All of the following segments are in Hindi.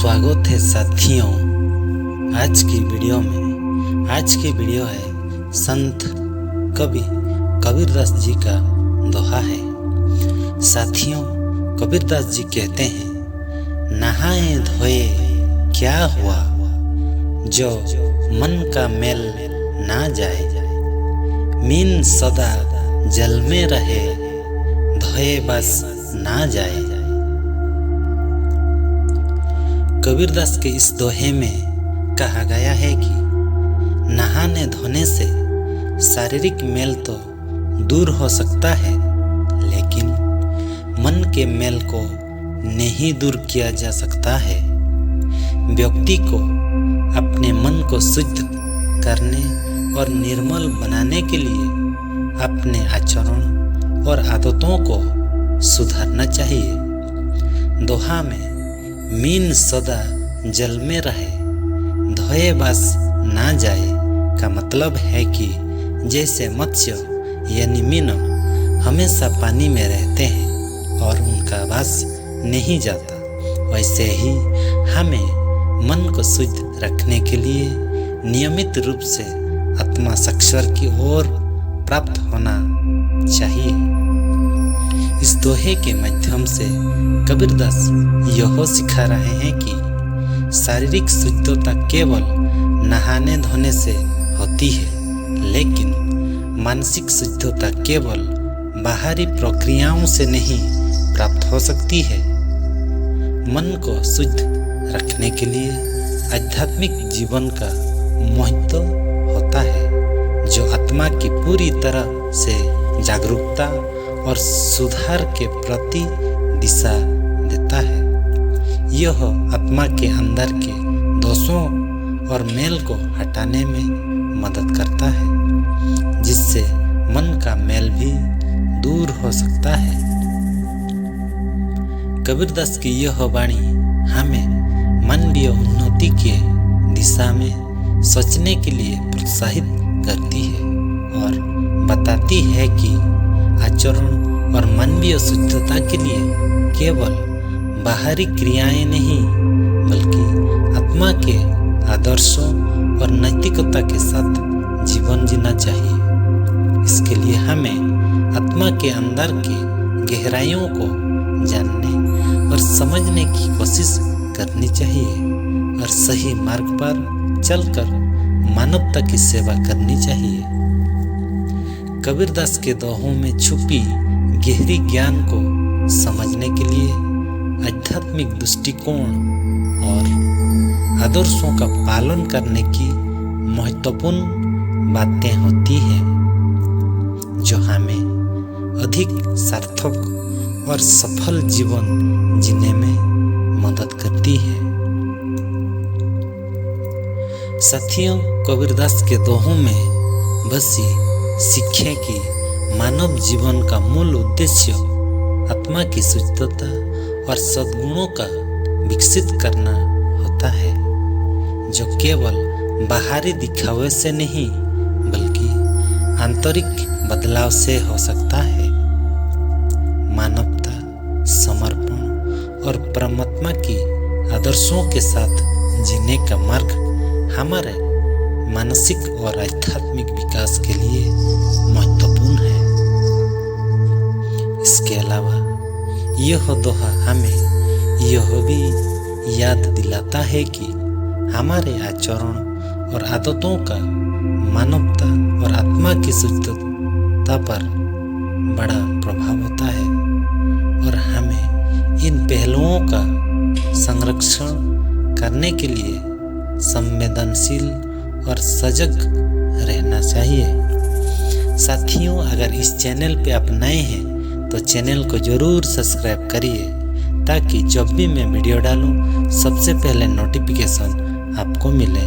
स्वागत है साथियों आज की वीडियो में। आज की वीडियो है संत कवि कबीरदास जी का दोहा है। साथियों, कबीरदास जी कहते हैं, नहाए धोए क्या हुआ, जो मन का मेल ना जाए। मीन सदा जल में रहे, धोए बस ना जाए। कबीरदास के इस दोहे में कहा गया है कि नहाने धोने से शारीरिक मेल तो दूर हो सकता है, लेकिन मन के मेल को नहीं दूर किया जा सकता है। व्यक्ति को अपने मन को शुद्ध करने और निर्मल बनाने के लिए अपने आचरण और आदतों को सुधारना चाहिए। दोहा में मीन सदा जल में रहे, धोए बस ना जाए का मतलब है कि जैसे मत्स्य यानी मीन हमेशा पानी में रहते हैं और उनका बस नहीं जाता, वैसे ही हमें मन को शुद्ध रखने के लिए नियमित रूप से आत्मा साक्षर की ओर प्राप्त होना चाहिए। इस दोहे के माध्यम से कबीरदास यह सिखा रहे हैं कि शारीरिक शुद्धता केवल नहाने धोने से होती है, लेकिन मानसिक शुद्धता केवल बाहरी प्रक्रियाओं से नहीं प्राप्त हो सकती है। मन को शुद्ध रखने के लिए आध्यात्मिक जीवन का महत्व होता है, जो आत्मा की पूरी तरह से जागरूकता और सुधार के प्रति दिशा देता है। यह आत्मा के अंदर के दोषों और मेल को हटाने में मदद करता है, जिससे मन का मेल भी दूर हो सकता है। कबीरदास की यह वाणी हमें मानवीय उन्नति के दिशा में सोचने के लिए प्रोत्साहित करती है और बताती है कि आचरण और मानवीय शुद्धता के लिए केवल बाहरी क्रियाएं नहीं, बल्कि आत्मा के आदर्शों और नैतिकता के साथ जीवन जीना चाहिए। इसके लिए हमें आत्मा के अंदर के गहराइयों को जानने और समझने की कोशिश करनी चाहिए और सही मार्ग पर चलकर मानवता की सेवा करनी चाहिए। कबीरदास के दोहों में छुपी गहरी ज्ञान को समझने के लिए आध्यात्मिक दृष्टिकोण और आदर्शों का पालन करने की महत्वपूर्ण बातें होती हैं, जो हमें अधिक सार्थक और सफल जीवन जीने में मदद करती है। साथियों, कबीरदास के दोहों में बसी सीखे कि मानव जीवन का मूल उद्देश्य आत्मा की शुद्धता और सद्गुणों का विकसित करना होता है, जो केवल बाहरी दिखावे से नहीं बल्कि आंतरिक बदलाव से हो सकता है। मानवता, समर्पण और परमात्मा की आदर्शों के साथ जीने का मार्ग हमारे मानसिक और आध्यात्मिक विकास के लिए महत्वपूर्ण है। इसके अलावा यह दोहा हमें यह भी याद दिलाता है कि हमारे आचरण और आदतों का मानवता और आत्मा की शुद्धता पर बड़ा प्रभाव होता है और हमें इन पहलुओं का संरक्षण करने के लिए संवेदनशील और सजग रहना चाहिए। साथियों, अगर इस चैनल पे आप नए हैं तो चैनल को जरूर सब्सक्राइब करिए, ताकि जब भी मैं वीडियो डालूं सबसे पहले नोटिफिकेशन आपको मिले।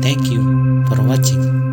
Thank you for watching.